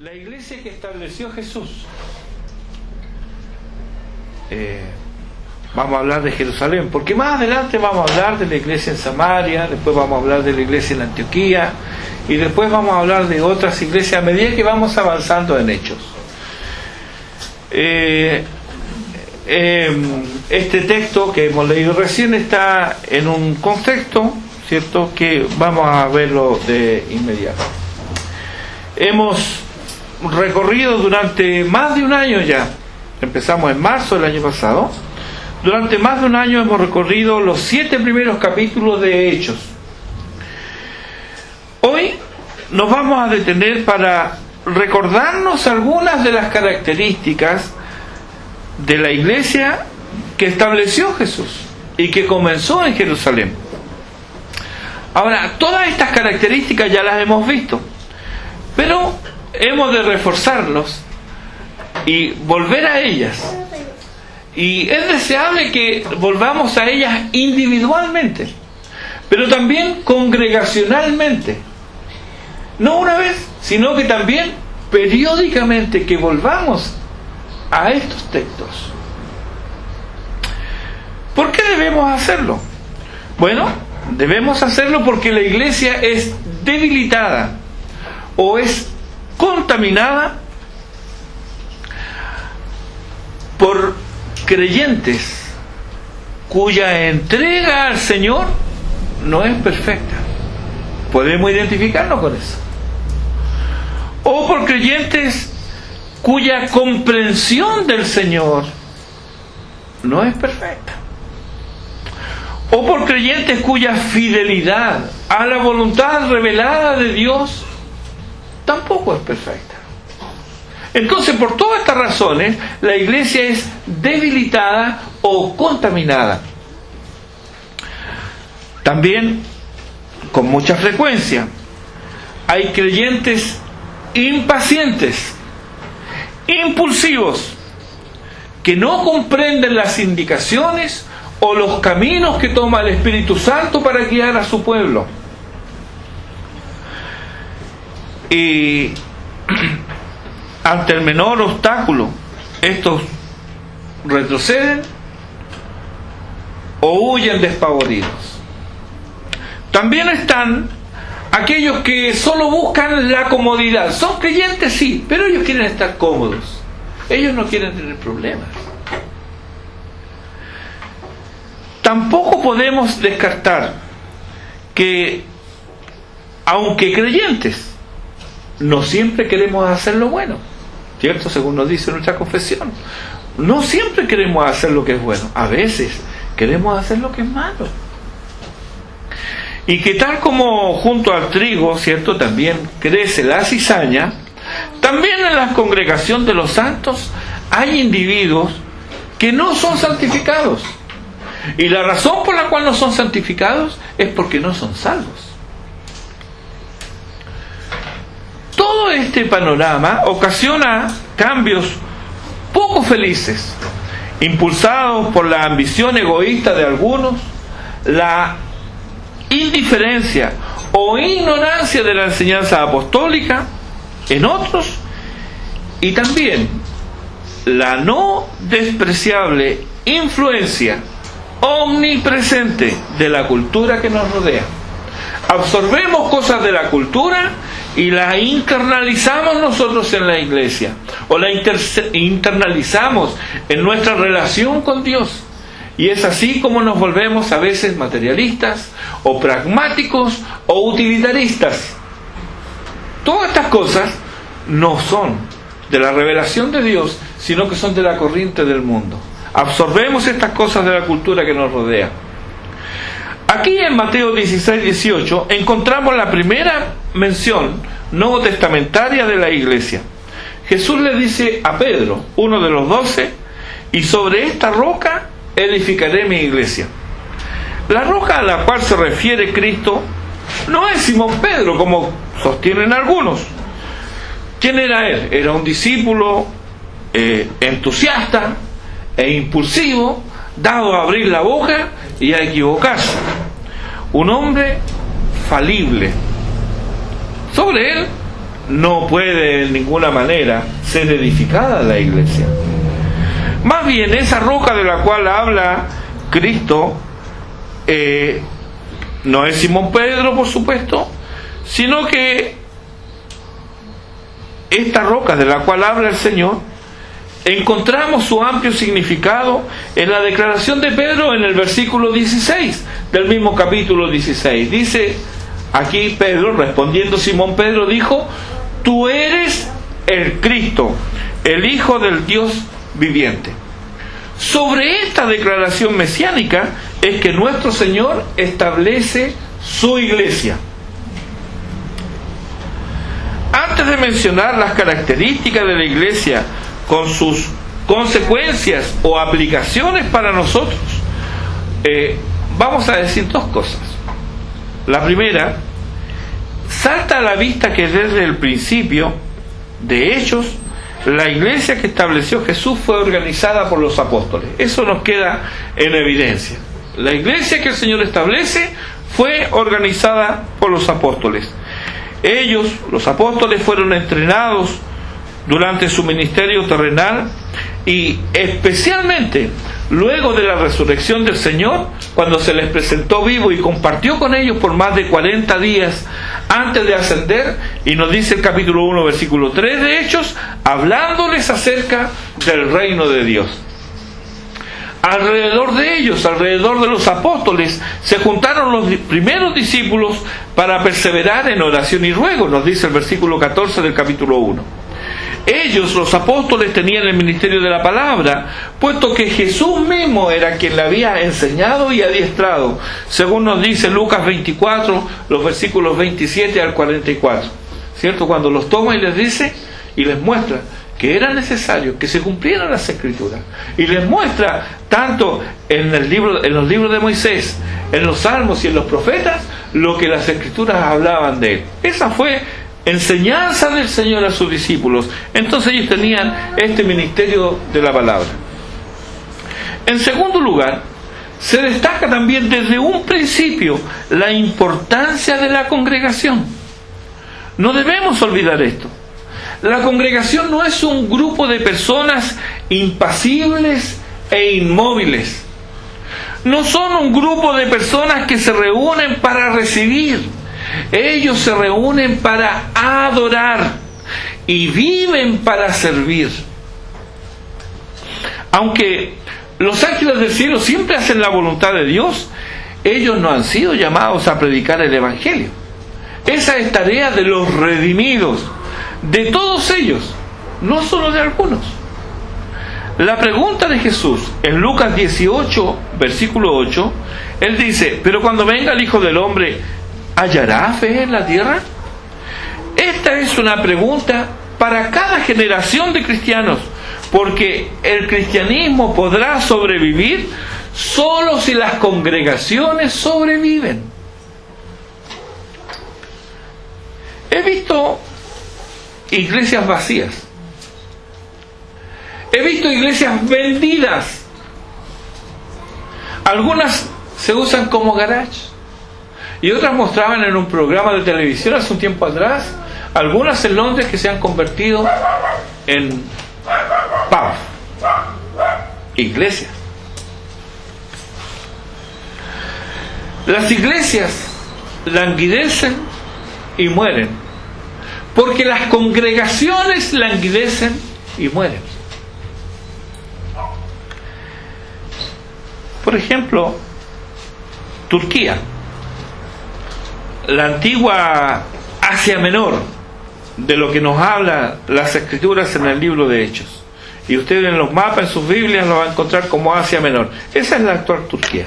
La iglesia que estableció Jesús. Vamos a hablar de Jerusalén, porque más adelante vamos a hablar de la iglesia en Samaria, después vamos a hablar de la iglesia en Antioquía, y después vamos a hablar de otras iglesias a medida que vamos avanzando en Hechos. Este texto que hemos leído recién está en un contexto, ¿cierto?, que vamos a verlo de inmediato. Hemos recorrido durante más de un año ya, empezamos en marzo del año pasado, durante más de un año hemos recorrido los 7 primeros capítulos de Hechos. Hoy nos vamos a detener para recordarnos algunas de las características de la iglesia que estableció Jesús y que comenzó en Jerusalén. Ahora, todas estas características ya las hemos visto, pero hemos de reforzarlos y volver a ellas. Y es deseable que volvamos a ellas individualmente, pero también congregacionalmente. No una vez, sino que también periódicamente, que volvamos a estos textos. ¿Por qué debemos hacerlo? Bueno, debemos hacerlo porque la iglesia es debilitada o es contaminada por creyentes cuya entrega al Señor no es perfecta. Podemos identificarnos con eso. O por creyentes cuya comprensión del Señor no es perfecta. O por creyentes cuya fidelidad a la voluntad revelada de Dios tampoco es perfecta. Entonces, por todas estas razones, la iglesia es debilitada o contaminada. También, con mucha frecuencia, hay creyentes impacientes, impulsivos, que no comprenden las indicaciones o los caminos que toma el Espíritu Santo para guiar a su pueblo. Y ante el menor obstáculo, estos retroceden o huyen despavoridos. También están aquellos que solo buscan la comodidad. Son creyentes, sí, pero ellos quieren estar cómodos. Ellos no quieren tener problemas. Tampoco podemos descartar que, aunque creyentes, no siempre queremos hacer lo bueno, ¿cierto? Según nos dice nuestra confesión, no siempre queremos hacer lo que es bueno. A veces queremos hacer lo que es malo. Y que tal como junto al trigo, ¿cierto?, también crece la cizaña, también en la congregación de los santos hay individuos que no son santificados. Y la razón por la cual no son santificados es porque no son salvos. Todo este panorama ocasiona cambios poco felices, impulsados por la ambición egoísta de algunos, la indiferencia o ignorancia de la enseñanza apostólica en otros, y también la no despreciable influencia omnipresente de la cultura que nos rodea. Absorbemos cosas de la cultura y las internalizamos nosotros en la iglesia, o la internalizamos en nuestra relación con Dios, y es así como nos volvemos a veces materialistas o pragmáticos o utilitaristas. Todas estas cosas no son de la revelación de Dios, sino que son de la corriente del mundo. Absorbemos estas cosas de la cultura que nos rodea. Aquí en Mateo 16-18 encontramos la primera mención nuevo testamentaria de la iglesia. Jesús le dice a Pedro, uno de los 12, y sobre esta roca edificaré mi iglesia. La roca a la cual se refiere Cristo no es Simón Pedro, como sostienen algunos. ¿Quién era él? Era un discípulo entusiasta e impulsivo, dado a abrir la boca y a equivocarse. Un hombre falible. Sobre él no puede en ninguna manera ser edificada la iglesia. Más bien, esa roca de la cual habla Cristo no es Simón Pedro, por supuesto, sino que esta roca de la cual habla el Señor, encontramos su amplio significado en la declaración de Pedro en el versículo 16 del mismo capítulo 16. Dice aquí Pedro, respondiendo Simón Pedro, dijo: tú eres el Cristo, el Hijo del Dios viviente. Sobre esta declaración mesiánica es que nuestro Señor establece su iglesia. Antes de mencionar las características de la iglesia con sus consecuencias o aplicaciones para nosotros, vamos a decir dos cosas. La primera, salta a la vista que desde el principio de Hechos, la iglesia que estableció Jesús fue organizada por los apóstoles. Eso nos queda en evidencia. La iglesia que el Señor establece fue organizada por los apóstoles. Ellos, los apóstoles, fueron entrenados durante su ministerio terrenal y especialmente luego de la resurrección del Señor, cuando se les presentó vivo y compartió con ellos por más de 40 días antes de ascender, y nos dice el capítulo 1, versículo 3 de Hechos, hablándoles acerca del reino de Dios. Alrededor de ellos, alrededor de los apóstoles, se juntaron los primeros discípulos para perseverar en oración y ruego, nos dice el versículo 14 del capítulo 1. Ellos, los apóstoles, tenían el ministerio de la palabra, puesto que Jesús mismo era quien le había enseñado y adiestrado, según nos dice Lucas 24, los versículos 27 al 44. ¿Cierto? Cuando los toma y les dice y les muestra que era necesario que se cumplieran las Escrituras, y les muestra tanto en los libros de Moisés, en los Salmos y en los profetas, lo que las Escrituras hablaban de él. Esa fue enseñanza del Señor a sus discípulos. Entonces ellos tenían este ministerio de la palabra. En segundo lugar, se destaca también desde un principio la importancia de la congregación. No debemos olvidar esto. La congregación no es un grupo de personas impasibles e inmóviles. No son un grupo de personas que se reúnen para recibir. Ellos se reúnen para adorar y viven para servir. Aunque los ángeles del cielo siempre hacen la voluntad de Dios, ellos no han sido llamados a predicar el Evangelio. Esa es tarea de los redimidos, de todos ellos, no solo de algunos. La pregunta de Jesús en Lucas 18, versículo 8, Él dice: pero cuando venga el Hijo del Hombre, ¿hallará fe en la tierra? Esta es una pregunta para cada generación de cristianos, porque el cristianismo podrá sobrevivir solo si las congregaciones sobreviven. He visto iglesias vacías. He visto iglesias vendidas. Algunas se usan como garage y otras mostraban en un programa de televisión hace un tiempo atrás, algunas en Londres que se han convertido en pub, iglesias. Las iglesias languidecen y mueren, porque las congregaciones languidecen y mueren. Por ejemplo, Turquía, la antigua Asia Menor, de lo que nos habla las Escrituras en el libro de Hechos. Y ustedes en los mapas, en sus Biblias, lo van a encontrar como Asia Menor. Esa es la actual Turquía.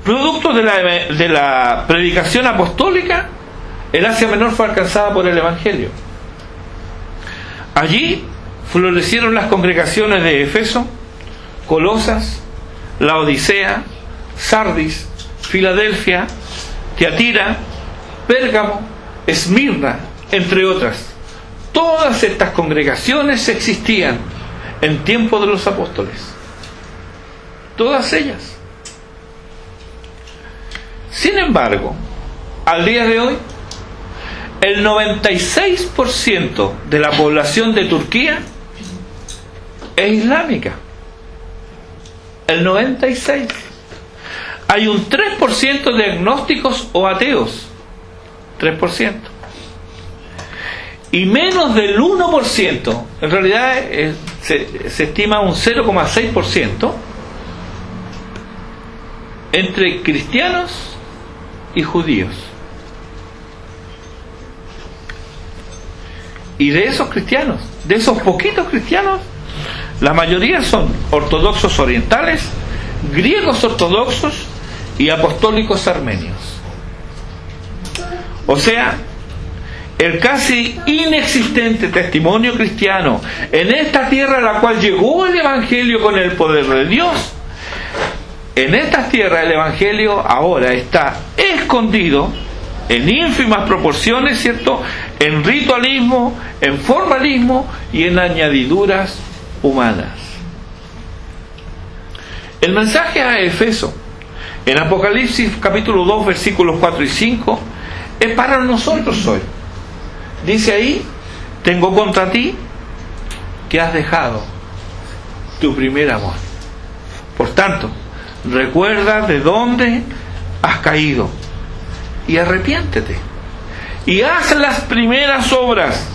Producto de la predicación apostólica, el Asia Menor fue alcanzada por el Evangelio. Allí florecieron las congregaciones de Éfeso, Colosas, Laodicea, Sardis, Filadelfia, Tiatira, Pérgamo, Esmirna, entre otras. Todas estas congregaciones existían en tiempo de los apóstoles. Todas ellas. Sin embargo, al día de hoy, el 96% de la población de Turquía es islámica. El 96%. Hay un 3% de agnósticos o ateos. 3%. Y menos del 1%, en realidad se estima un 0,6%, entre cristianos y judíos. Y de esos cristianos, de esos poquitos cristianos, la mayoría son ortodoxos orientales, griegos ortodoxos y apostólicos armenios. O sea, el casi inexistente testimonio cristiano en esta tierra a la cual llegó el Evangelio con el poder de Dios, en esta tierra el Evangelio ahora está escondido en ínfimas proporciones, ¿cierto?, en ritualismo, en formalismo y en añadiduras humanas. El mensaje a Efeso, en Apocalipsis capítulo 2, versículos 4 y 5, es para nosotros hoy. Dice ahí: tengo contra ti que has dejado tu primer amor. Por tanto, recuerda de dónde has caído y arrepiéntete y haz las primeras obras,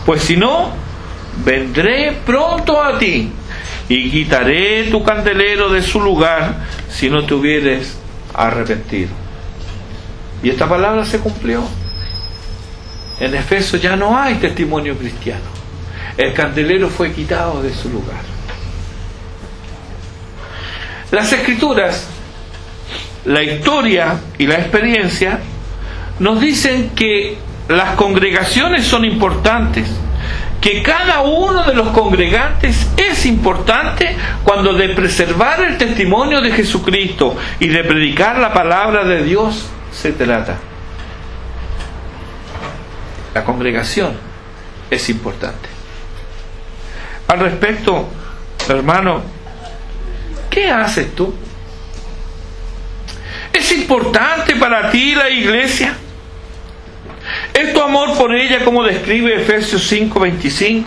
pues si no, vendré pronto a ti y quitaré tu candelero de su lugar si no te hubieres arrepentido. Y esta palabra se cumplió. En Efeso ya no hay testimonio cristiano. El candelero fue quitado de su lugar. Las Escrituras, la historia y la experiencia nos dicen que las congregaciones son importantes, que cada uno de los congregantes es importante cuando de preservar el testimonio de Jesucristo y de predicar la palabra de Dios se trata. La congregación es importante. Al respecto, hermano, ¿qué haces tú? ¿Es importante para ti la iglesia? ¿Es tu amor por ella como describe Efesios 5:25?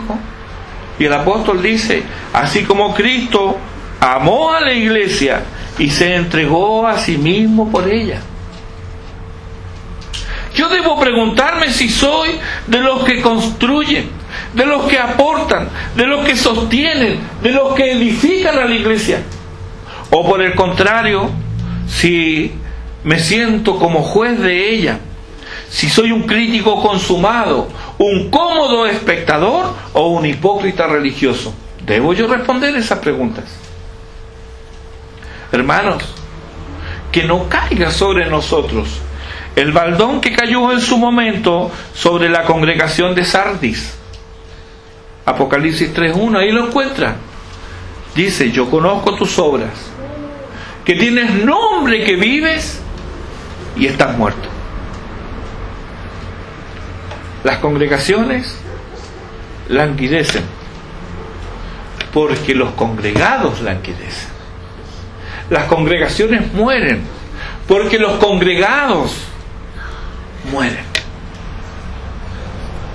Y el apóstol dice: así como Cristo amó a la iglesia y se entregó a sí mismo por ella. Yo debo preguntarme si soy de los que construyen, de los que aportan, de los que sostienen, de los que edifican a la iglesia. O por el contrario, si me siento como juez de ella, si soy un crítico consumado, un cómodo espectador o un hipócrita religioso. ¿Debo yo responder esas preguntas? Hermanos, que no caiga sobre nosotros el baldón que cayó en su momento sobre la congregación de Sardis. Apocalipsis 3:1, ahí lo encuentra. Dice: yo conozco tus obras, que tienes nombre que vives y estás muerto. Las congregaciones languidecen porque los congregados languidecen. Las congregaciones mueren porque los congregados mueren.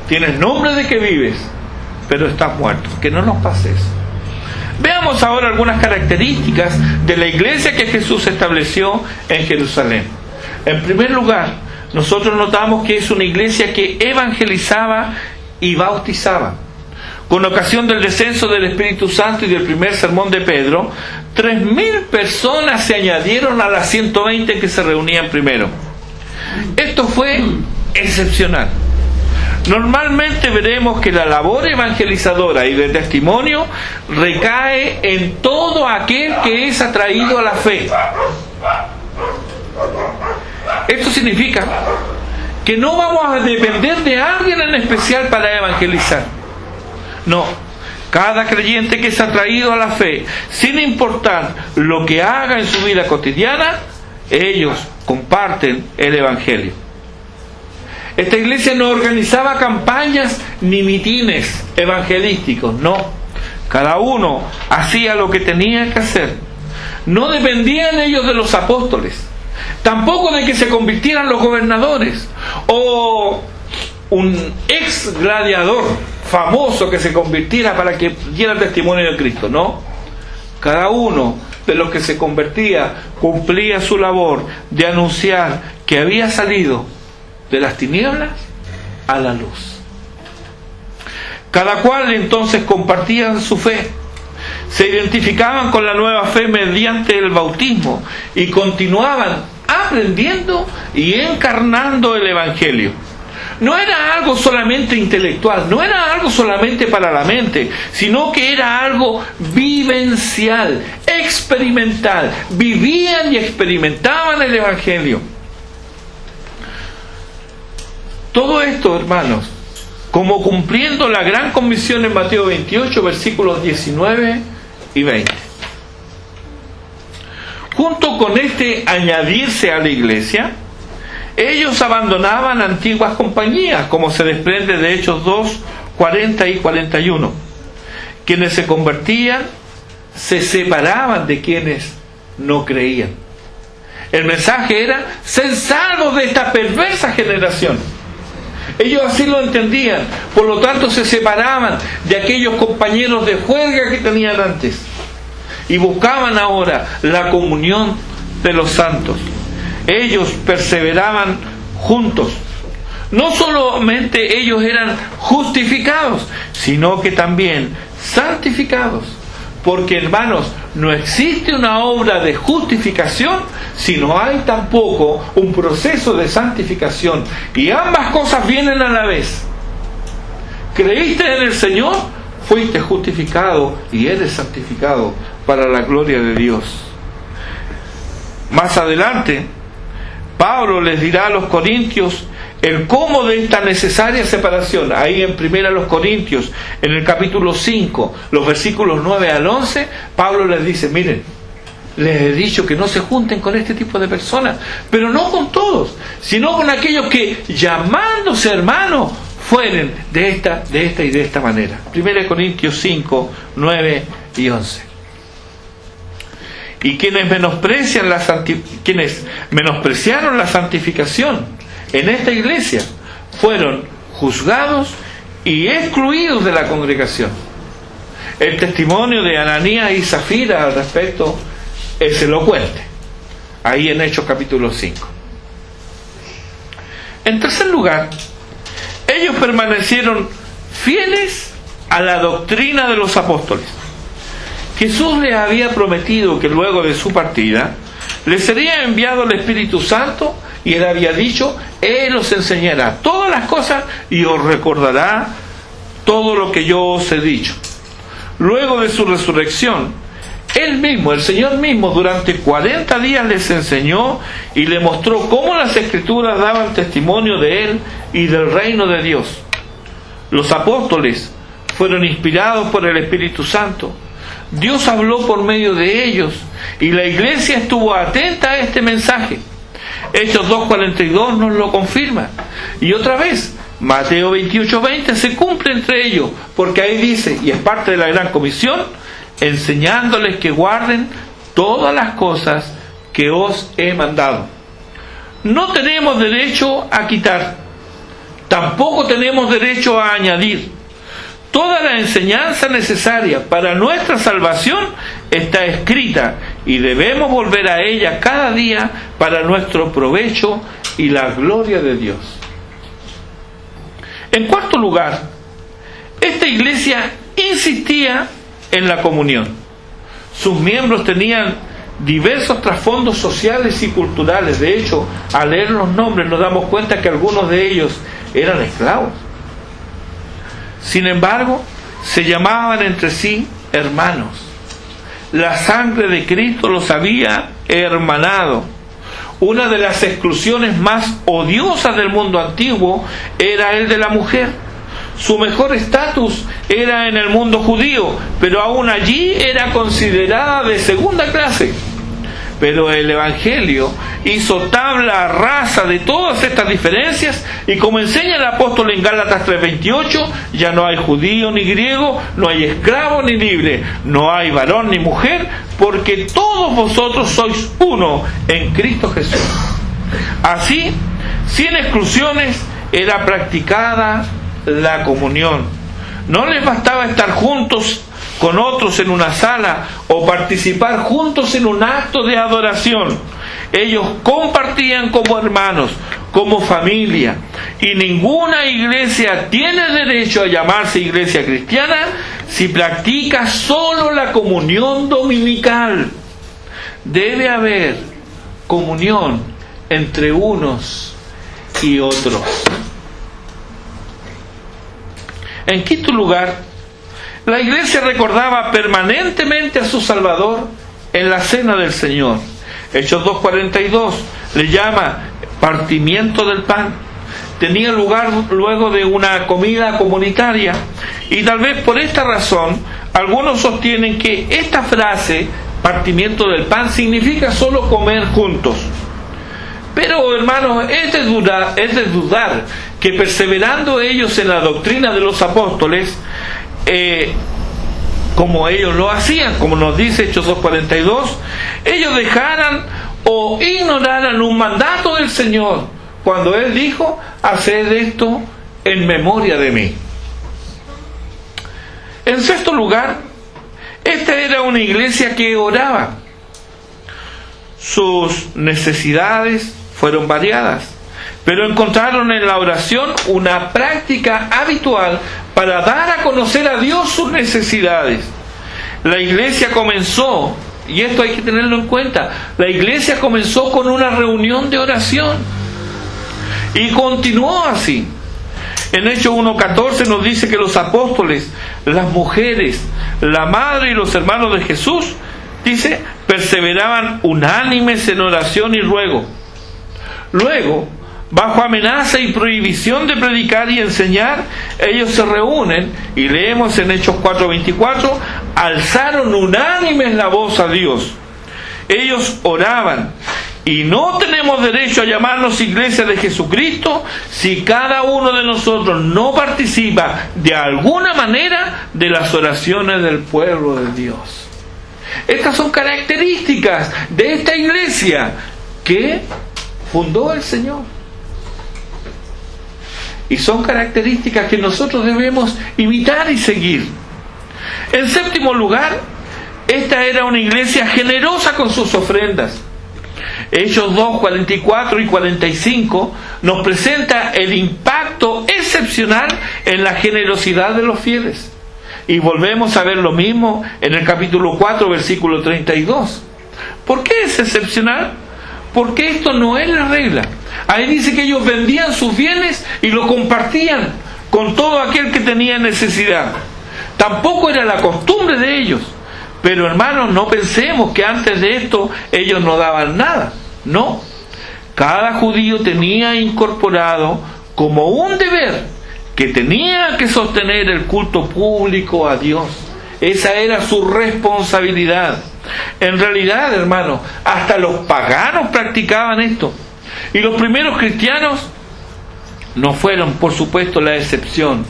Tienes nombre de que vives, pero estás muerto. Que no nos pase eso. Veamos ahora algunas características de la iglesia que Jesús estableció en Jerusalén. En primer lugar, nosotros notamos que es una iglesia que evangelizaba y bautizaba. Con ocasión del descenso del Espíritu Santo y del primer sermón de Pedro, 3.000 personas se añadieron a las 120 que se reunían primero. Esto fue excepcional. Normalmente veremos que la labor evangelizadora y de testimonio recae en todo aquel que es atraído a la fe. Esto significa que no vamos a depender de alguien en especial para evangelizar. No, cada creyente que es atraído a la fe, sin importar lo que haga en su vida cotidiana, ellos comparten el Evangelio. Esta iglesia no organizaba campañas ni mitines evangelísticos, no. Cada uno hacía lo que tenía que hacer. No dependían ellos de los apóstoles, tampoco de que se convirtieran los gobernadores o un ex gladiador famoso que se convirtiera para que diera testimonio de Cristo. No, cada uno de los que se convertía cumplía su labor de anunciar que había salido de las tinieblas a la luz. Cada cual entonces compartía su fe, se identificaban con la nueva fe mediante el bautismo y continuaban aprendiendo y encarnando el Evangelio. No era algo solamente intelectual, no era algo solamente para la mente, sino que era algo vivencial, experimental. Vivían y experimentaban el Evangelio. Todo esto, hermanos, como cumpliendo la gran comisión en Mateo 28, versículos 19 y 20. Junto con este añadirse a la iglesia, ellos abandonaban antiguas compañías, como se desprende de Hechos 2, 40 y 41. Quienes se convertían se separaban de quienes no creían. El mensaje era: ser salvos de esta perversa generación. Ellos así lo entendían, por lo tanto se separaban de aquellos compañeros de juerga que tenían antes y buscaban ahora la comunión de los santos. Ellos perseveraban juntos. No solamente ellos eran justificados, sino que también santificados. Porque, hermanos, no existe una obra de justificación si no hay tampoco un proceso de santificación. Y ambas cosas vienen a la vez. Creíste en el Señor, fuiste justificado y eres santificado para la gloria de Dios. Más adelante, Pablo les dirá a los corintios el cómo de esta necesaria separación. Ahí en 1 Corintios, en el capítulo 5, los versículos 9 al 11, Pablo les dice: miren, les he dicho que no se junten con este tipo de personas, pero no con todos, sino con aquellos que, llamándose hermanos, fueren de esta y de esta manera. 1 Corintios 5, 9 y 11. Y quienes menospreciaron la santificación en esta iglesia fueron juzgados y excluidos de la congregación. El testimonio de Ananías y Zafira al respecto es elocuente, ahí en Hechos capítulo 5. En tercer lugar, ellos permanecieron fieles a la doctrina de los apóstoles. Jesús les había prometido que luego de su partida les sería enviado el Espíritu Santo, y Él había dicho: Él os enseñará todas las cosas y os recordará todo lo que yo os he dicho. Luego de su resurrección, Él mismo, el Señor mismo, durante 40 días les enseñó y les mostró cómo las Escrituras daban testimonio de Él y del reino de Dios. Los apóstoles fueron inspirados por el Espíritu Santo. Dios habló por medio de ellos y la iglesia estuvo atenta a este mensaje. Hechos 2:42 nos lo confirma. Y otra vez, Mateo 28:20 se cumple entre ellos, porque ahí dice, y es parte de la gran comisión: enseñándoles que guarden todas las cosas que os he mandado. No tenemos derecho a quitar, tampoco tenemos derecho a añadir. Toda la enseñanza necesaria para nuestra salvación está escrita y debemos volver a ella cada día para nuestro provecho y la gloria de Dios. En cuarto lugar, esta iglesia insistía en la comunión. Sus miembros tenían diversos trasfondos sociales y culturales. De hecho, al leer los nombres nos damos cuenta que algunos de ellos eran esclavos. Sin embargo, se llamaban entre sí hermanos. La sangre de Cristo los había hermanado. Una de las exclusiones más odiosas del mundo antiguo era el de la mujer. Su mejor estatus era en el mundo judío, pero aún allí era considerada de segunda clase. Pero el Evangelio hizo tabla rasa de todas estas diferencias, y como enseña el apóstol en Gálatas 3:28, ya no hay judío ni griego, no hay esclavo ni libre, no hay varón ni mujer, porque todos vosotros sois uno en Cristo Jesús. Así, sin exclusiones, era practicada la comunión. No les bastaba estar juntos con otros en una sala o participar juntos en un acto de adoración. Ellos compartían como hermanos, como familia, y ninguna iglesia tiene derecho a llamarse iglesia cristiana si practica solo la comunión dominical. Debe haber comunión entre unos y otros. En quinto lugar, la iglesia recordaba permanentemente a su Salvador en la cena del Señor. Hechos 2:42 le llama partimiento del pan. Tenía lugar luego de una comida comunitaria, y tal vez por esta razón algunos sostienen que esta frase, partimiento del pan, significa solo comer juntos. Pero, hermanos, es de dudar que perseverando ellos en la doctrina de los apóstoles, como ellos lo hacían, como nos dice Hechos 2:42, ellos dejaran o ignoraran un mandato del Señor cuando Él dijo: haced esto en memoria de mí. En sexto lugar, esta era una iglesia que oraba. Sus necesidades fueron variadas, pero encontraron en la oración una práctica habitual para dar a conocer a Dios sus necesidades. La iglesia comenzó, y esto hay que tenerlo en cuenta, la iglesia comenzó con una reunión de oración y continuó así. En Hechos 1:14 nos dice que los apóstoles, las mujeres, la madre y los hermanos de Jesús, dice, perseveraban unánimes en oración y ruego. Luego, bajo amenaza y prohibición de predicar y enseñar, ellos se reúnen, y leemos en Hechos 4:24, alzaron unánimes la voz a Dios. Ellos oraban: y no tenemos derecho a llamarnos iglesia de Jesucristo si cada uno de nosotros no participa de alguna manera de las oraciones del pueblo de Dios. Estas son características de esta iglesia que fundó el Señor. Y son características que nosotros debemos imitar y seguir. En séptimo lugar, esta era una iglesia generosa con sus ofrendas. Hechos 2:44 y 45 nos presenta el impacto excepcional en la generosidad de los fieles. Y volvemos a ver lo mismo en el capítulo 4, versículo 32. ¿Por qué es excepcional? Porque esto no es la regla. Ahí dice que ellos vendían sus bienes y lo compartían con todo aquel que tenía necesidad. Tampoco era la costumbre de ellos. Pero, hermanos, no pensemos que antes de esto ellos no daban nada. No. Cada judío tenía incorporado como un deber que tenía que sostener el culto público a Dios. Esa era su responsabilidad. En realidad, hermanos, hasta los paganos practicaban esto. Y los primeros cristianos no fueron, por supuesto, la excepción.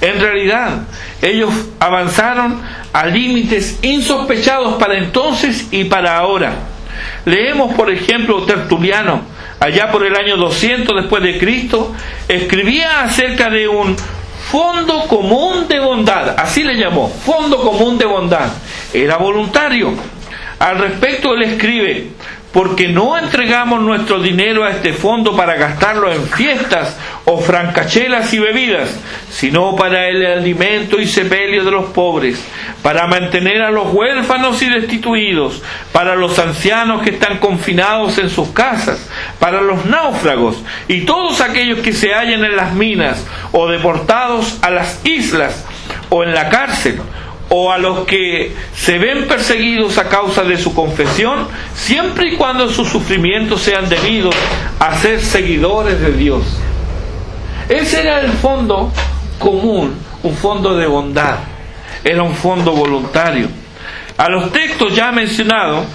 En realidad, ellos avanzaron a límites insospechados para entonces y para ahora. Leemos, por ejemplo, Tertuliano, allá por el año 200 después de Cristo, escribía acerca de un fondo común de bondad, así le llamó, fondo común de bondad. Era voluntario. Al respecto, él escribe: porque no entregamos nuestro dinero a este fondo para gastarlo en fiestas o francachelas y bebidas, sino para el alimento y sepelio de los pobres, para mantener a los huérfanos y destituidos, para los ancianos que están confinados en sus casas, para los náufragos y todos aquellos que se hallan en las minas o deportados a las islas o en la cárcel, o a los que se ven perseguidos a causa de su confesión, siempre y cuando sus sufrimientos sean debidos a ser seguidores de Dios. Ese era el fondo común, un fondo de bondad, era un fondo voluntario. A los textos ya mencionados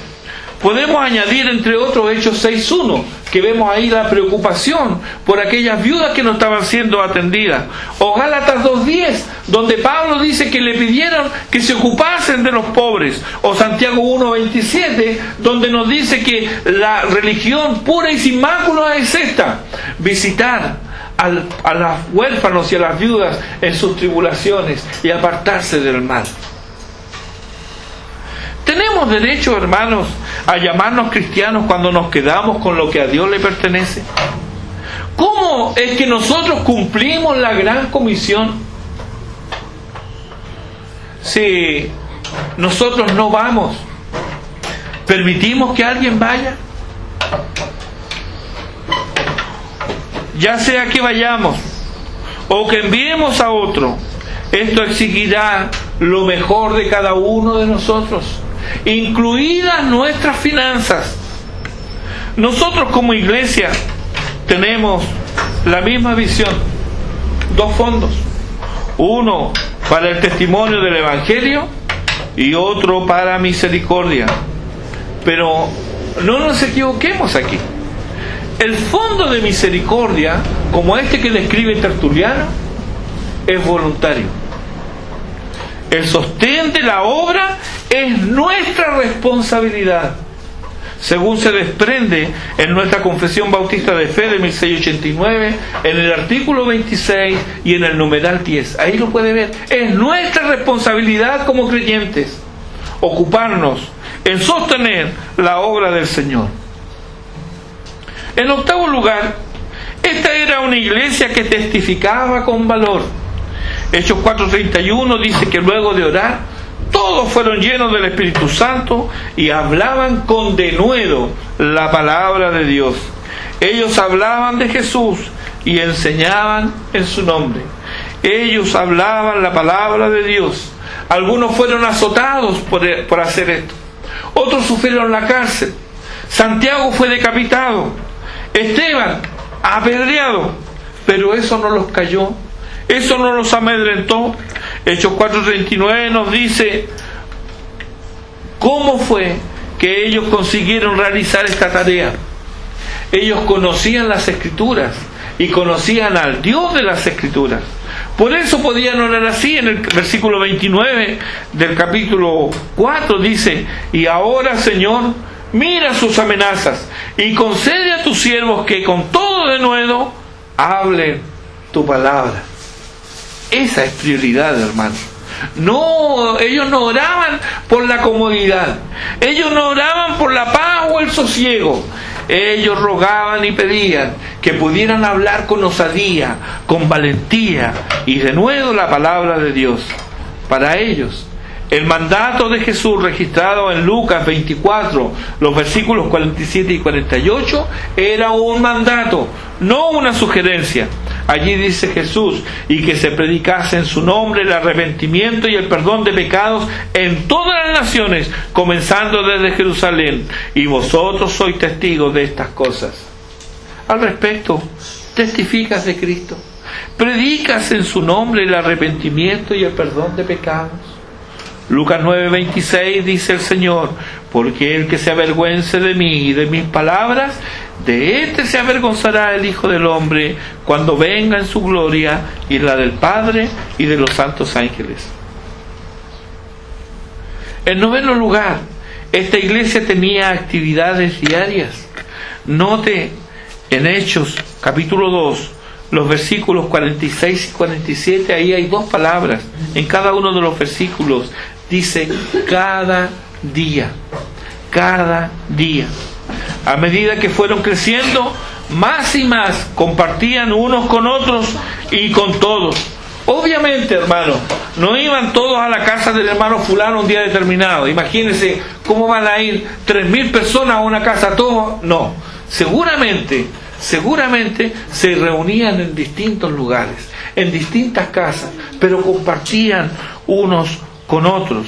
podemos añadir, entre otros, Hechos 6:1, que vemos ahí la preocupación por aquellas viudas que no estaban siendo atendidas, o Gálatas 2:10, donde Pablo dice que le pidieron que se ocupasen de los pobres, o Santiago 1:27, donde nos dice que la religión pura y sin mácula es esta: visitar a los huérfanos y a las viudas en sus tribulaciones y apartarse del mal. ¿Tenemos derecho, hermanos, a llamarnos cristianos cuando nos quedamos con lo que a Dios le pertenece? ¿Cómo es que nosotros cumplimos la gran comisión si nosotros no vamos? ¿Permitimos que alguien vaya? Ya sea que vayamos o que enviemos a otro, esto exigirá lo mejor de cada uno de nosotros, incluidas nuestras finanzas. Nosotros como iglesia tenemos la misma visión, dos fondos, uno para el testimonio del Evangelio y otro para misericordia. Pero no nos equivoquemos aquí. El fondo de misericordia, como este que describe Tertuliano, es voluntario. El sostén de la obra es nuestra responsabilidad, según se desprende en nuestra Confesión Bautista de Fe de 1689, en el artículo 26 y en el numeral 10. Ahí lo puede ver. Es nuestra responsabilidad como creyentes ocuparnos en sostener la obra del Señor. En octavo lugar, esta era una iglesia que testificaba con valor. Hechos 4:31 dice que luego de orar, todos fueron llenos del Espíritu Santo y hablaban con denuedo la palabra de Dios. Ellos hablaban de Jesús y enseñaban en su nombre. Ellos hablaban la palabra de Dios. Algunos fueron azotados por hacer esto. Otros sufrieron la cárcel. Santiago fue decapitado. Esteban apedreado. Pero eso no los cayó. Eso no los amedrentó. Hechos 4:39 nos dice cómo fue que ellos consiguieron realizar esta tarea. Ellos conocían las Escrituras y conocían al Dios de las Escrituras. Por eso podían orar así. En el versículo 29 del capítulo 4 dice: y ahora, Señor, mira sus amenazas y concede a tus siervos que con todo denuedo hablen tu palabra. Esa es prioridad, hermano. No, ellos no oraban por la comodidad. Ellos no oraban por la paz o el sosiego. Ellos rogaban y pedían que pudieran hablar con osadía, con valentía y de nuevo la palabra de Dios. Para ellos, el mandato de Jesús registrado en Lucas 24, los versículos 47 y 48, era un mandato, no una sugerencia. Allí dice Jesús: y que se predicase en su nombre el arrepentimiento y el perdón de pecados en todas las naciones, comenzando desde Jerusalén. Y vosotros sois testigos de estas cosas. Al respecto, testificas de Cristo. Predicas en su nombre el arrepentimiento y el perdón de pecados. Lucas 9:26 dice el Señor: porque el que se avergüence de mí y de mis palabras, de éste se avergonzará el Hijo del Hombre cuando venga en su gloria y la del Padre y de los santos ángeles. En noveno lugar, esta iglesia tenía actividades diarias. Note en Hechos capítulo 2, los versículos 46 y 47, ahí hay dos palabras. En cada uno de los versículos dice cada día. Cada día. A medida que fueron creciendo, más y más compartían unos con otros y con todos. Obviamente, hermano, no iban todos a la casa del hermano fulano un día determinado. Imagínense cómo van a ir 3.000 personas a una casa todos. No, seguramente se reunían en distintos lugares, en distintas casas, pero compartían unos con otros.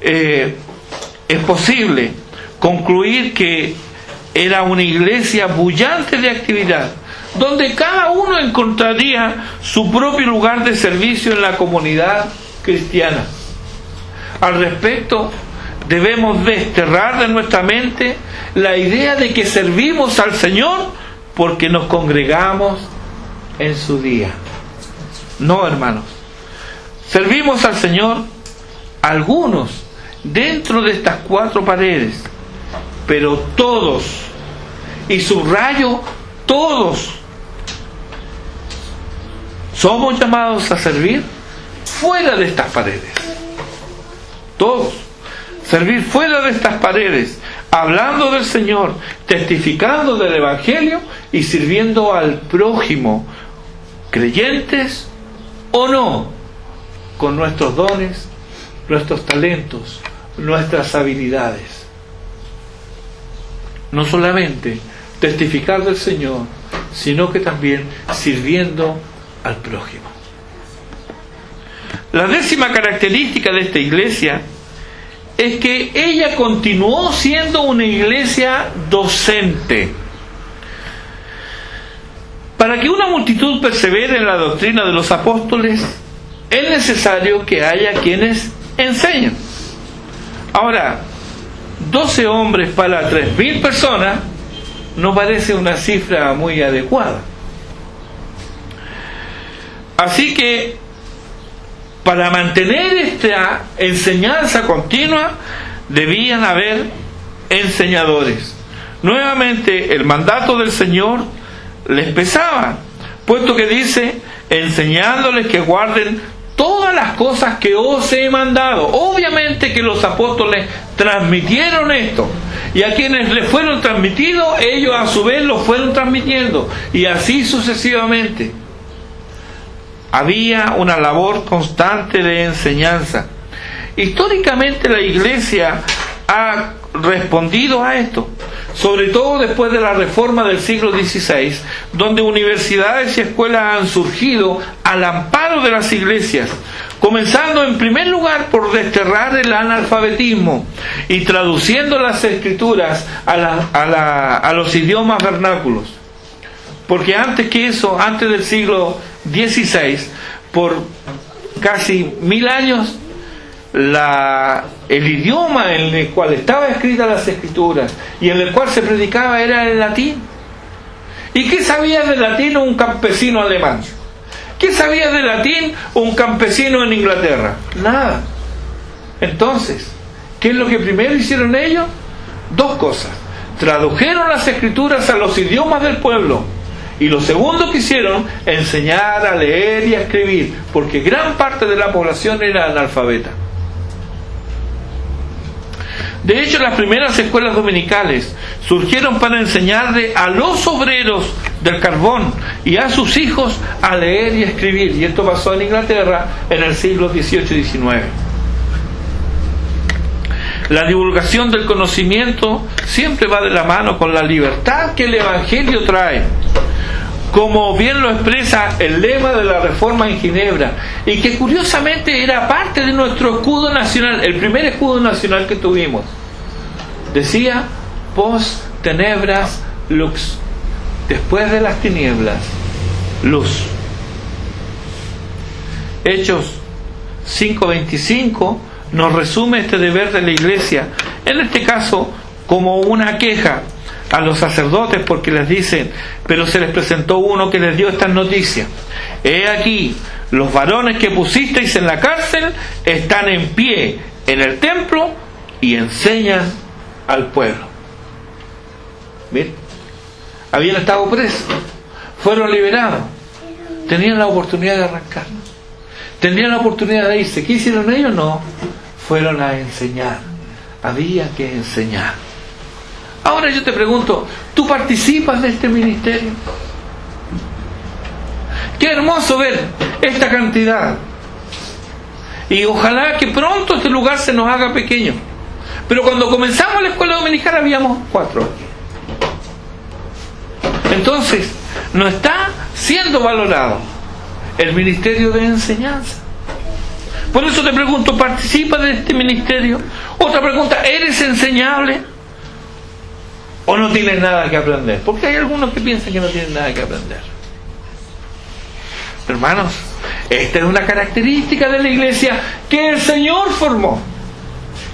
Es posible concluir que era una iglesia bullante de actividad, donde cada uno encontraría su propio lugar de servicio en la comunidad cristiana. Al respecto, debemos desterrar de nuestra mente la idea de que servimos al Señor porque nos congregamos en su día. No, hermanos. Servimos al Señor algunos dentro de estas cuatro paredes, pero todos, y subrayo todos, somos llamados a servir fuera de estas paredes. Todos. Servir fuera de estas paredes, hablando del Señor, testificando del Evangelio y sirviendo al prójimo, creyentes o no, con nuestros dones, nuestros talentos, nuestras habilidades. No solamente testificar del Señor, sino que también sirviendo al prójimo. La 10ª característica de esta iglesia es que ella continuó siendo una iglesia docente. Para que una multitud persevere en la doctrina de los apóstoles, es necesario que haya quienes enseñen. Ahora, 12 hombres para 3.000 personas no parece una cifra muy adecuada. Así que, para mantener esta enseñanza continua, debían haber enseñadores. Nuevamente, el mandato del Señor les pesaba, puesto que dice, enseñándoles que guarden todas las cosas que os he mandado. Obviamente que los apóstoles transmitieron esto, y a quienes les fueron transmitidos, ellos a su vez lo fueron transmitiendo, y así sucesivamente. Había una labor constante de enseñanza. Históricamente la iglesia ha respondido a esto, sobre todo después de la reforma del siglo XVI, donde universidades y escuelas han surgido al amparo de las iglesias, comenzando en primer lugar por desterrar el analfabetismo y traduciendo las escrituras a los idiomas vernáculos. Porque antes que eso, antes del siglo XVI, por casi 1000 años, el idioma en el cual estaban escritas las escrituras y en el cual se predicaba era el latín. ¿Y qué sabía del latín un campesino alemán? ¿Qué sabía del latín un campesino en Inglaterra? Nada. Entonces, ¿qué es lo que primero hicieron ellos? 2 cosas. Tradujeron las escrituras a los idiomas del pueblo. Y lo segundo que hicieron, enseñar a leer y a escribir, porque gran parte de la población era analfabeta. De hecho, las primeras escuelas dominicales surgieron para enseñarle a los obreros del carbón y a sus hijos a leer y a escribir. Y esto pasó en Inglaterra en el siglo XVIII y XIX. La divulgación del conocimiento siempre va de la mano con la libertad que el Evangelio trae, como bien lo expresa el lema de la Reforma en Ginebra, y que curiosamente era parte de nuestro escudo nacional, el primer escudo nacional que tuvimos. Decía, post tenebras lux, después de las tinieblas, luz. Hechos 5:25 nos resume este deber de la iglesia, en este caso como una queja a los sacerdotes, porque les dicen, pero se les presentó uno que les dio estas noticias: he aquí, los varones que pusisteis en la cárcel están en pie en el templo y enseñan al pueblo. Bien, habían estado presos, fueron liberados, tenían la oportunidad de arrancar, tenían la oportunidad de irse. ¿Qué hicieron ellos? No, fueron a enseñar. Había que enseñar. Ahora yo te pregunto, ¿tú participas de este ministerio? Qué hermoso ver esta cantidad. Y ojalá que pronto este lugar se nos haga pequeño. Pero cuando comenzamos la escuela dominical habíamos 4. Entonces, no está siendo valorado el ministerio de enseñanza. Por eso te pregunto, ¿participas de este ministerio? Otra pregunta, ¿eres enseñable? ¿O no tienes nada que aprender? Porque hay algunos que piensan que no tienen nada que aprender. Hermanos, esta es una característica de la iglesia que el Señor formó.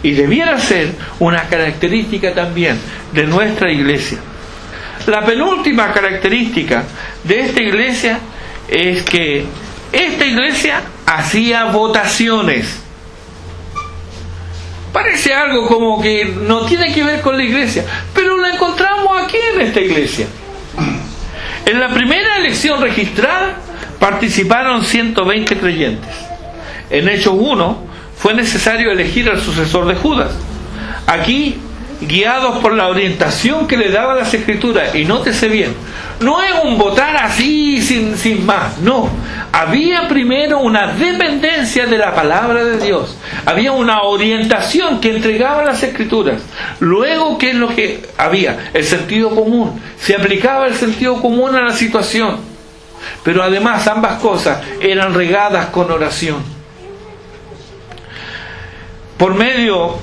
Y debiera ser una característica también de nuestra iglesia. La penúltima característica de esta iglesia es que esta iglesia hacía votaciones. Parece algo como que no tiene que ver con la iglesia, pero la encontramos aquí en esta iglesia. En la primera elección registrada participaron 120 creyentes. En Hechos 1 fue necesario elegir al sucesor de Judas. Aquí, guiados por la orientación que le daban las Escrituras, y nótese bien, no es un votar así sin más, no. Había primero una dependencia de la palabra de Dios, había una orientación que entregaban las Escrituras. Luego, ¿qué es lo que había? El sentido común. Se aplicaba el sentido común a la situación, pero además ambas cosas eran regadas con oración. Por medio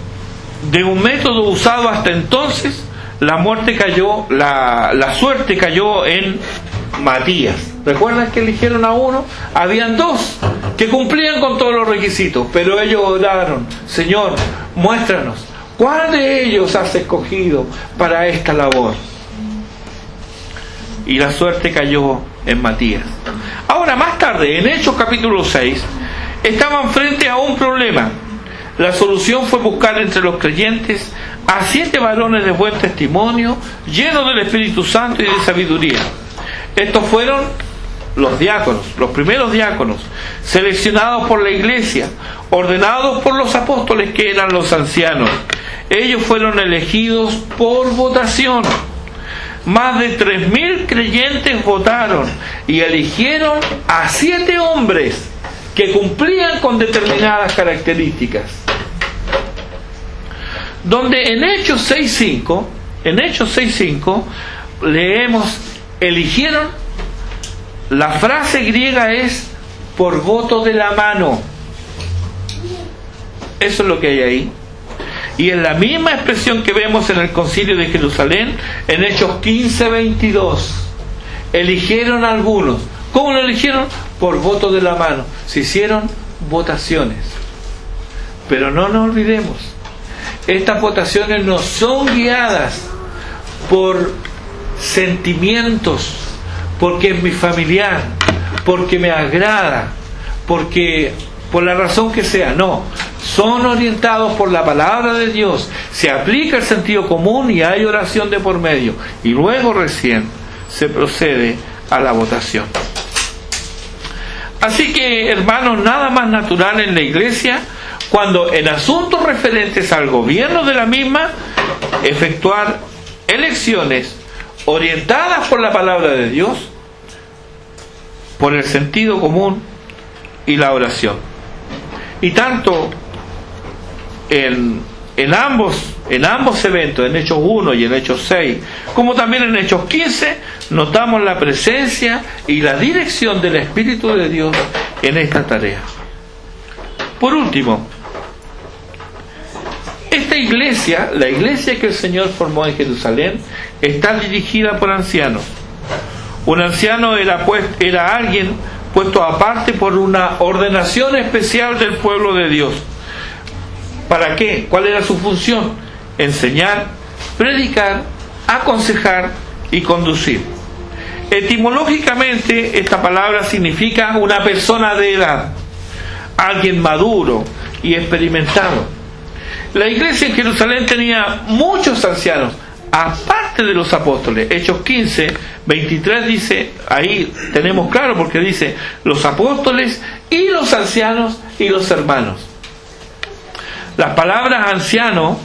de un método usado hasta entonces, la suerte cayó en Matías. ¿Recuerdan que eligieron a uno? Habían dos que cumplían con todos los requisitos, pero ellos oraron: Señor, muéstranos cuál de ellos has escogido para esta labor. Y la suerte cayó en Matías. Ahora, más tarde, en Hechos capítulo 6, estaban frente a un problema. La solución fue buscar entre los creyentes a 7 varones de buen testimonio, llenos del Espíritu Santo y de sabiduría. Estos fueron los diáconos, los primeros diáconos, seleccionados por la iglesia, ordenados por los apóstoles, que eran los ancianos. Ellos fueron elegidos por votación. Más de 3.000 creyentes votaron y eligieron a 7 hombres que cumplían con determinadas características. Donde en Hechos 6.5 leemos: eligieron, la frase griega es por voto de la mano. Eso es lo que hay ahí. Y es la misma expresión que vemos en el Concilio de Jerusalén, en Hechos 15:22. Eligieron a algunos. ¿Cómo lo eligieron? Por voto de la mano. Se hicieron votaciones. Pero no nos olvidemos, estas votaciones no son guiadas por sentimientos, porque es mi familiar, porque me agrada, porque por la razón que sea. No, son orientados por la palabra de Dios. Se aplica el sentido común y hay oración de por medio, y luego recién se procede a la votación. Así que, hermanos, nada más natural en la iglesia, cuando en asuntos referentes al gobierno de la misma, efectuar elecciones orientadas por la palabra de Dios, por el sentido común y la oración. Y tanto en ambos eventos, en Hechos 1 y en Hechos 6, como también en Hechos 15, notamos la presencia y la dirección del Espíritu de Dios en esta tarea. Por último, esta iglesia, la iglesia que el Señor formó en Jerusalén, está dirigida por ancianos. Un anciano era alguien puesto aparte por una ordenación especial del pueblo de Dios. ¿Para qué? ¿Cuál era su función? Enseñar, predicar, aconsejar y conducir. Etimológicamente, esta palabra significa una persona de edad, alguien maduro y experimentado. La iglesia en Jerusalén tenía muchos ancianos, aparte de los apóstoles. Hechos 15:23 dice, ahí tenemos claro, porque dice los apóstoles y los ancianos y los hermanos. Las palabras anciano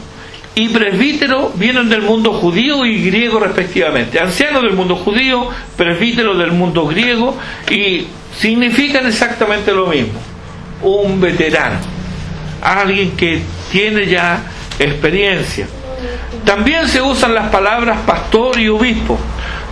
y presbítero vienen del mundo judío y griego respectivamente. Anciano del mundo judío, presbítero del mundo griego, y significan exactamente lo mismo: un veterano, alguien que tiene ya experiencia. También se usan las palabras pastor y obispo.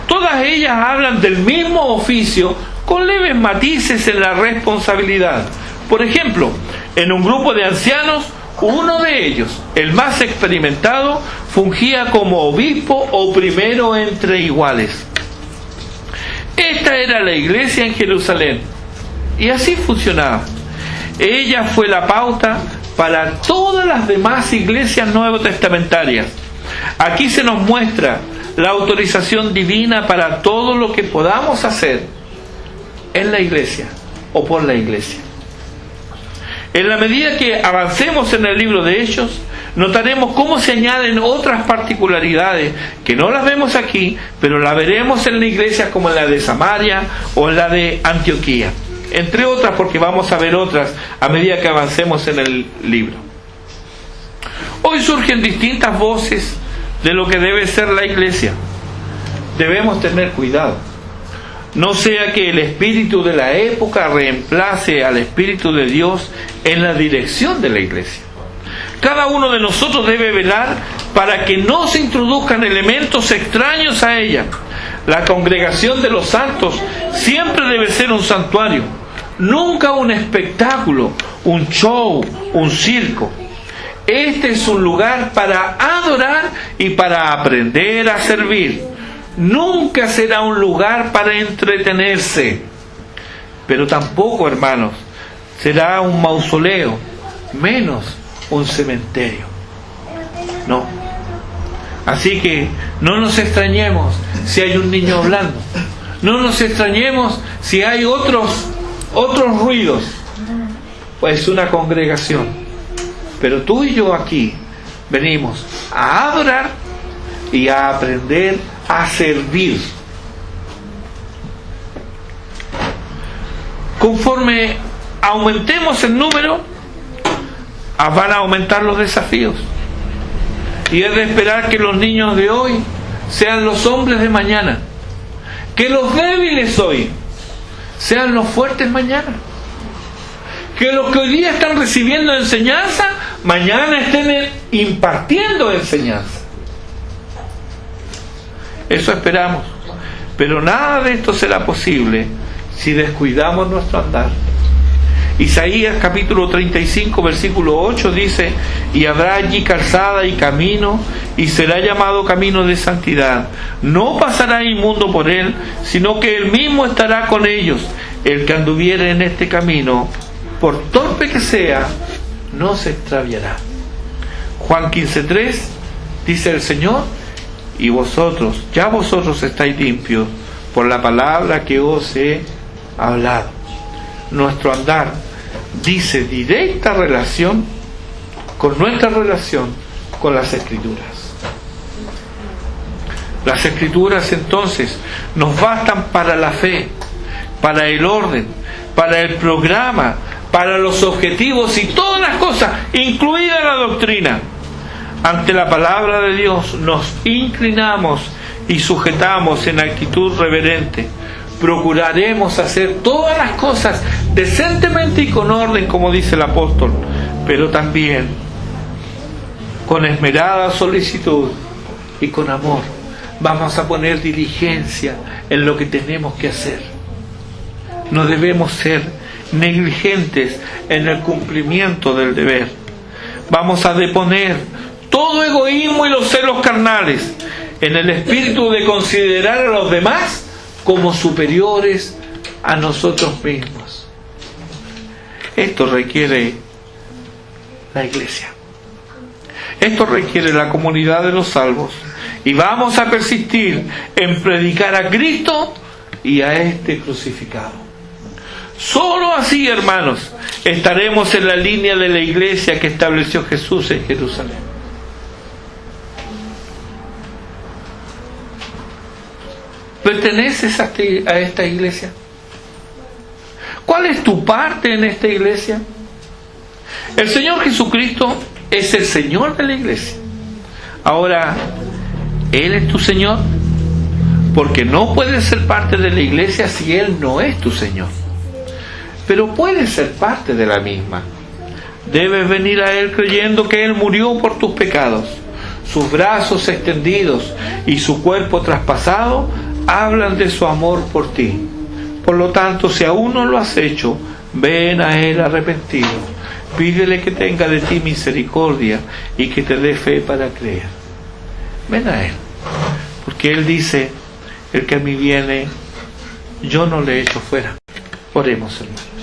Todas ellas hablan del mismo oficio, con leves matices en la responsabilidad. Por ejemplo, en un grupo de ancianos, uno de ellos, el más experimentado, fungía como obispo o primero entre iguales. Esta era la iglesia en Jerusalén, y así funcionaba. Ella fue la pauta para todas las demás iglesias nuevotestamentarias. Aquí se nos muestra la autorización divina para todo lo que podamos hacer en la iglesia o por la iglesia. En la medida que avancemos en el libro de Hechos, notaremos cómo se añaden otras particularidades que no las vemos aquí, pero las veremos en la iglesia como en la de Samaria o en la de Antioquía, entre otras, porque vamos a ver otras a medida que avancemos en el libro. Hoy surgen distintas voces de lo que debe ser la iglesia. Debemos tener cuidado, no sea que el espíritu de la época reemplace al espíritu de Dios en la dirección de la iglesia. Cada uno de nosotros debe velar para que no se introduzcan elementos extraños a ella. La congregación de los santos siempre debe ser un santuario, nunca un espectáculo, un show, un circo. Este es un lugar para adorar y para aprender a servir. Nunca será un lugar para entretenerse, pero tampoco, hermanos, será un mausoleo, menos un cementerio. No. Así que no nos extrañemos si hay un niño hablando. No nos extrañemos si hay otros ruidos. Pues es una congregación. Pero tú y yo aquí venimos a adorar y a aprender a servir. Conforme aumentemos el número, van a aumentar los desafíos. Y es de esperar que los niños de hoy sean los hombres de mañana, que los débiles hoy sean los fuertes mañana, que los que hoy día están recibiendo enseñanza mañana estén impartiendo enseñanza. Eso esperamos, pero nada de esto será posible si descuidamos nuestro andar. Isaías capítulo 35 versículo 8 dice: y habrá allí calzada y camino, y será llamado camino de santidad. No pasará inmundo por él, sino que él mismo estará con ellos. El que anduviere en este camino, por torpe que sea, no se extraviará. Juan 15:3 dice el Señor: y vosotros estáis limpios por la palabra que os he hablado. Nuestro andar dice directa relación con nuestra relación con las Escrituras. Las Escrituras entonces nos bastan para la fe, para el orden, para el programa, para los objetivos y todas las cosas, incluida la doctrina. Ante la palabra de Dios nos inclinamos y sujetamos en actitud reverente. Procuraremos hacer todas las cosas decentemente y con orden, como dice el apóstol, pero también con esmerada solicitud y con amor. Vamos a poner diligencia en lo que tenemos que hacer. No debemos ser negligentes en el cumplimiento del deber. Vamos a deponer todo egoísmo y los celos carnales en el espíritu de considerar a los demás como superiores a nosotros mismos. Esto requiere la iglesia. Esto requiere la comunidad de los salvos. Y vamos a persistir en predicar a Cristo y a este crucificado. Solo así, hermanos, estaremos en la línea de la iglesia que estableció Jesús en Jerusalén. ¿Perteneces a esta iglesia? ¿Cuál es tu parte en esta iglesia? El Señor Jesucristo es el Señor de la iglesia. Ahora, ¿Él es tu Señor? Porque no puedes ser parte de la iglesia si Él no es tu Señor. Pero puedes ser parte de la misma. Debes venir a Él creyendo que Él murió por tus pecados. Sus brazos extendidos y su cuerpo traspasado hablan de su amor por ti. Por lo tanto, si aún no lo has hecho, ven a Él arrepentido. Pídele que tenga de ti misericordia y que te dé fe para creer. Ven a Él. Porque Él dice: el que a mí viene, yo no le echo fuera. Oremos, hermano.